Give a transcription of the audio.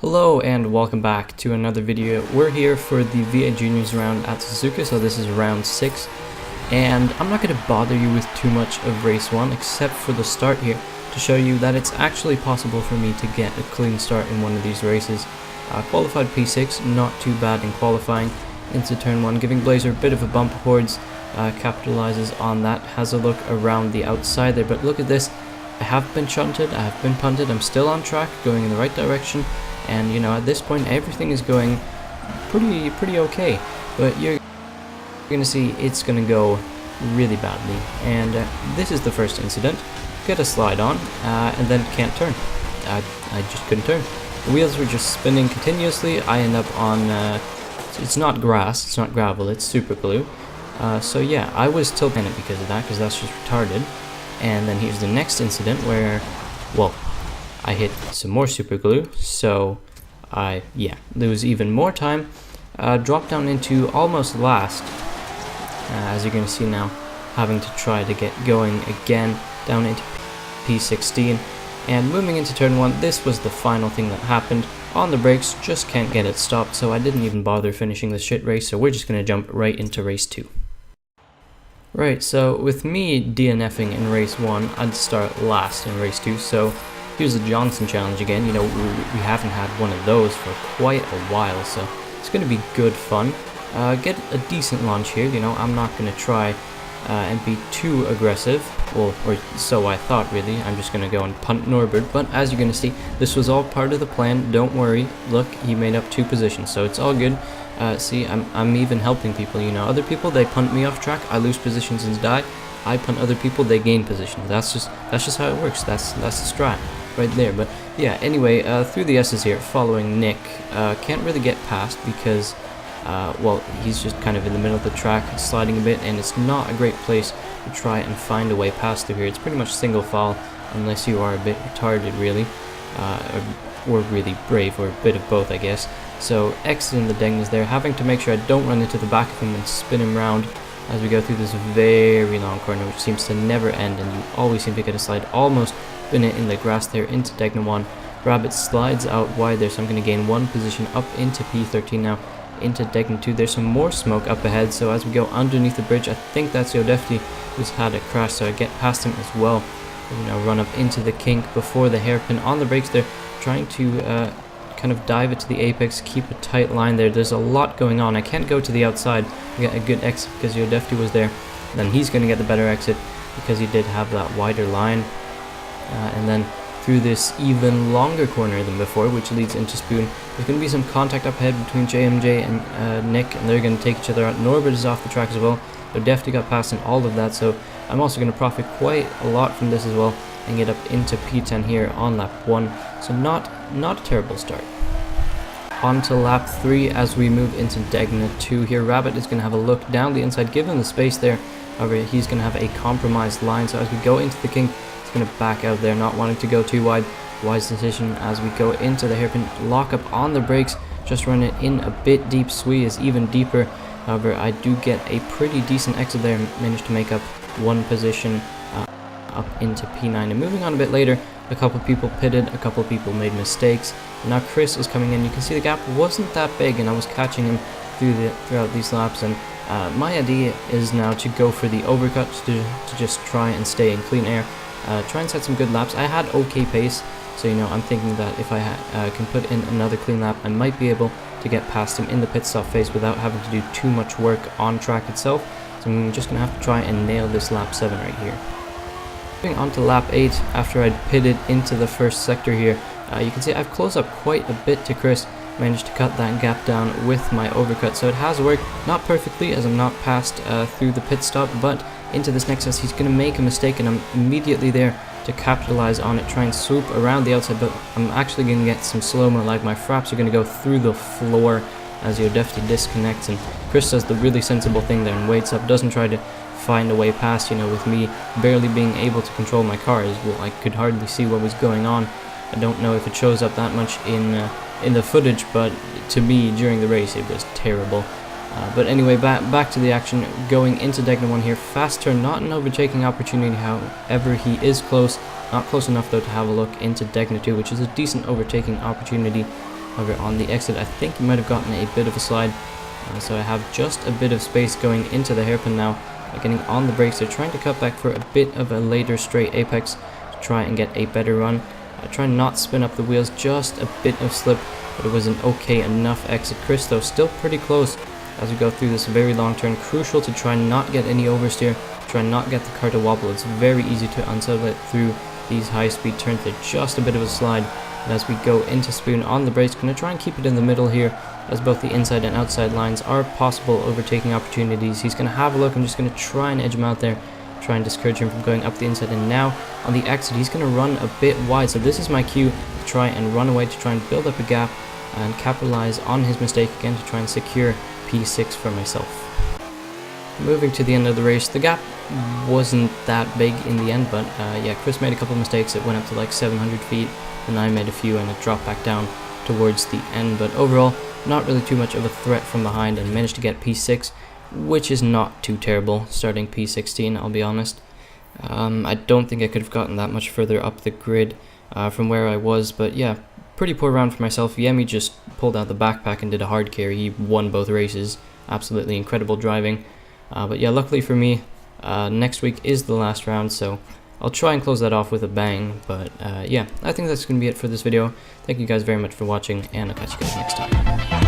Hello and welcome back to another video. We're here for the V8 Juniors round at Suzuka, so this is round 6. And I'm not going to bother you with too much of race 1 except for the start here to show you that it's actually possible for me to get a clean start in one of these races. Qualified P6, not too bad in qualifying into turn 1, giving Blazer a bit of a bump towards, capitalizes on that, has a look around the outside there, but look at this. I have been shunted, I have been punted, I'm still on track, going in the right direction. And you know, at this point everything is going pretty okay, but you're gonna see it's gonna go really badly. And this is the first incident. Get a slide on, and then can't turn. I just couldn't turn. The wheels were just spinning continuously. I end up on it's not grass, it's not gravel, it's super glue. So yeah, I was tilting it because of that, because that's just retarded. And then here's the next incident where, well, I hit some more super glue, so I lose even more time, drop down into almost last, as you're going to see now, having to try to get going again down into P16, and moving into turn 1. This was the final thing that happened. On the brakes, just can't get it stopped, so I didn't even bother finishing the shit race, so we're just going to jump right into race 2. Right, so with me DNFing in race 1, I'd start last in race 2, so here's the Johnson challenge again. You know, we haven't had one of those for quite a while, so it's going to be good fun. Get a decent launch here. You know, I'm not going to try and be too aggressive, well, or so I thought really. I'm just going to go and punt Norbert, but as you're going to see, this was all part of the plan. Don't worry, look, he made up 2 positions, so it's all good. See, I'm even helping people, you know. Other people, they punt me off track, I lose positions and die. I punt other people, they gain positions. That's just how it works. That's the strat right there. But yeah, anyway, through the S's here, following Nick. Can't really get past because, well, he's just kind of in the middle of the track, sliding a bit, and it's not a great place to try and find a way past through here. It's pretty much single file, unless you are a bit retarded, really, or really brave, or a bit of both, I guess. So exiting the Degnas there, having to make sure I don't run into the back of him and spin him round as we go through this very long corner, which seems to never end, and you always seem to get a slide almost in it in the grass there into Degna 1. Rabbit slides out wide there, so I'm going to gain 1 position up into P13 now, into Degna 2. There's some more smoke up ahead, so as we go underneath the bridge, I think that's Yodefti who's had a crash, so I get past him as well. You know, run up into the kink before the hairpin. On the brakes there, trying to kind of dive it to the apex, keep a tight line there. There's a lot going on. I can't go to the outside to get a good exit because Yodefti was there. Then he's going to get the better exit because he did have that wider line. And then through this even longer corner than before, which leads into Spoon, there's going to be some contact up ahead between JMJ and Nick, and they're going to take each other out. Norbert is off the track as well. Yodefti got past in all of that, so I'm also going to profit quite a lot from this as well and get up into P10 here on lap 1. So not a terrible start. On to lap 3 as we move into Degna 2 here. Rabbit is going to have a look down the inside, given the space there. However, he's going to have a compromised line, so as we go into the kink, he's going to back out there, not wanting to go too wide. Wise decision as we go into the hairpin. Lock up on the brakes, just run it in a bit deep. Sui is even deeper. However, I do get a pretty decent exit there, managed to make up 1 position up into P9. And moving on a bit later, a couple people pitted, a couple people made mistakes. Now Chris is coming in. You can see the gap wasn't that big, and I was catching him throughout these laps. And my idea is now to go for the overcut to just try and stay in clean air, try and set some good laps. I had okay pace, so you know, I'm thinking that if I can put in another clean lap, I might be able to get past him in the pit stop phase without having to do too much work on track itself. So I'm just gonna have to try and nail this lap 7 right here. Moving on to lap 8, after I'd pitted into the first sector here, you can see I've closed up quite a bit to Chris. Managed to cut that gap down with my overcut, so it has worked. Not perfectly, as I'm not passed through the pit stop, but into this next S, he's going to make a mistake, and I'm immediately there to capitalize on it, try and swoop around the outside, but I'm actually going to get some slow-mo, like my fraps are going to go through the floor as Yodefti disconnects, and Chris does the really sensible thing there and waits up, doesn't try to find a way past. You know, with me barely being able to control my car as well, I could hardly see what was going on. I don't know if it shows up that much in the footage, but to me during the race it was terrible. But anyway, back to the action. Going into Degna 1 here, fast turn, not an overtaking opportunity, however he is close, not close enough though to have a look into Degna 2, which is a decent overtaking opportunity. However, on the exit, I think he might have gotten a bit of a slide. So I have just a bit of space going into the hairpin now. Getting on the brakes, they're trying to cut back for a bit of a later straight apex to try and get a better run. Try not spin up the wheels, just a bit of slip, but it was an okay enough exit. Chris, though, still pretty close as we go through this very long turn. Crucial to try not get any oversteer, try not get the car to wobble. It's very easy to unsettle it through these high-speed turns. They're just a bit of a slide. And as we go into Spoon on the brakes, going to try and keep it in the middle here, as both the inside and outside lines are possible overtaking opportunities. He's going to have a look. I'm just going to try and edge him out there, try and discourage him from going up the inside. And now on the exit, he's going to run a bit wide. So this is my cue to try and run away, to try and build up a gap and capitalize on his mistake again, to try and secure P6 for myself. Moving to the end of the race, the gap wasn't that big in the end, but yeah, Chris made a couple of mistakes. It went up to like 700 feet, and I made a few, and it dropped back down towards the end. But overall, not really too much of a threat from behind, and managed to get P6, which is not too terrible, starting P16, I'll be honest. I don't think I could have gotten that much further up the grid from where I was, but yeah, pretty poor round for myself. Yemi just pulled out the backpack and did a hard carry. He won both races. Absolutely incredible driving. But yeah, luckily for me, next week is the last round, so I'll try and close that off with a bang. But yeah, I think that's going to be it for this video. Thank you guys very much for watching, and I'll catch you guys next time.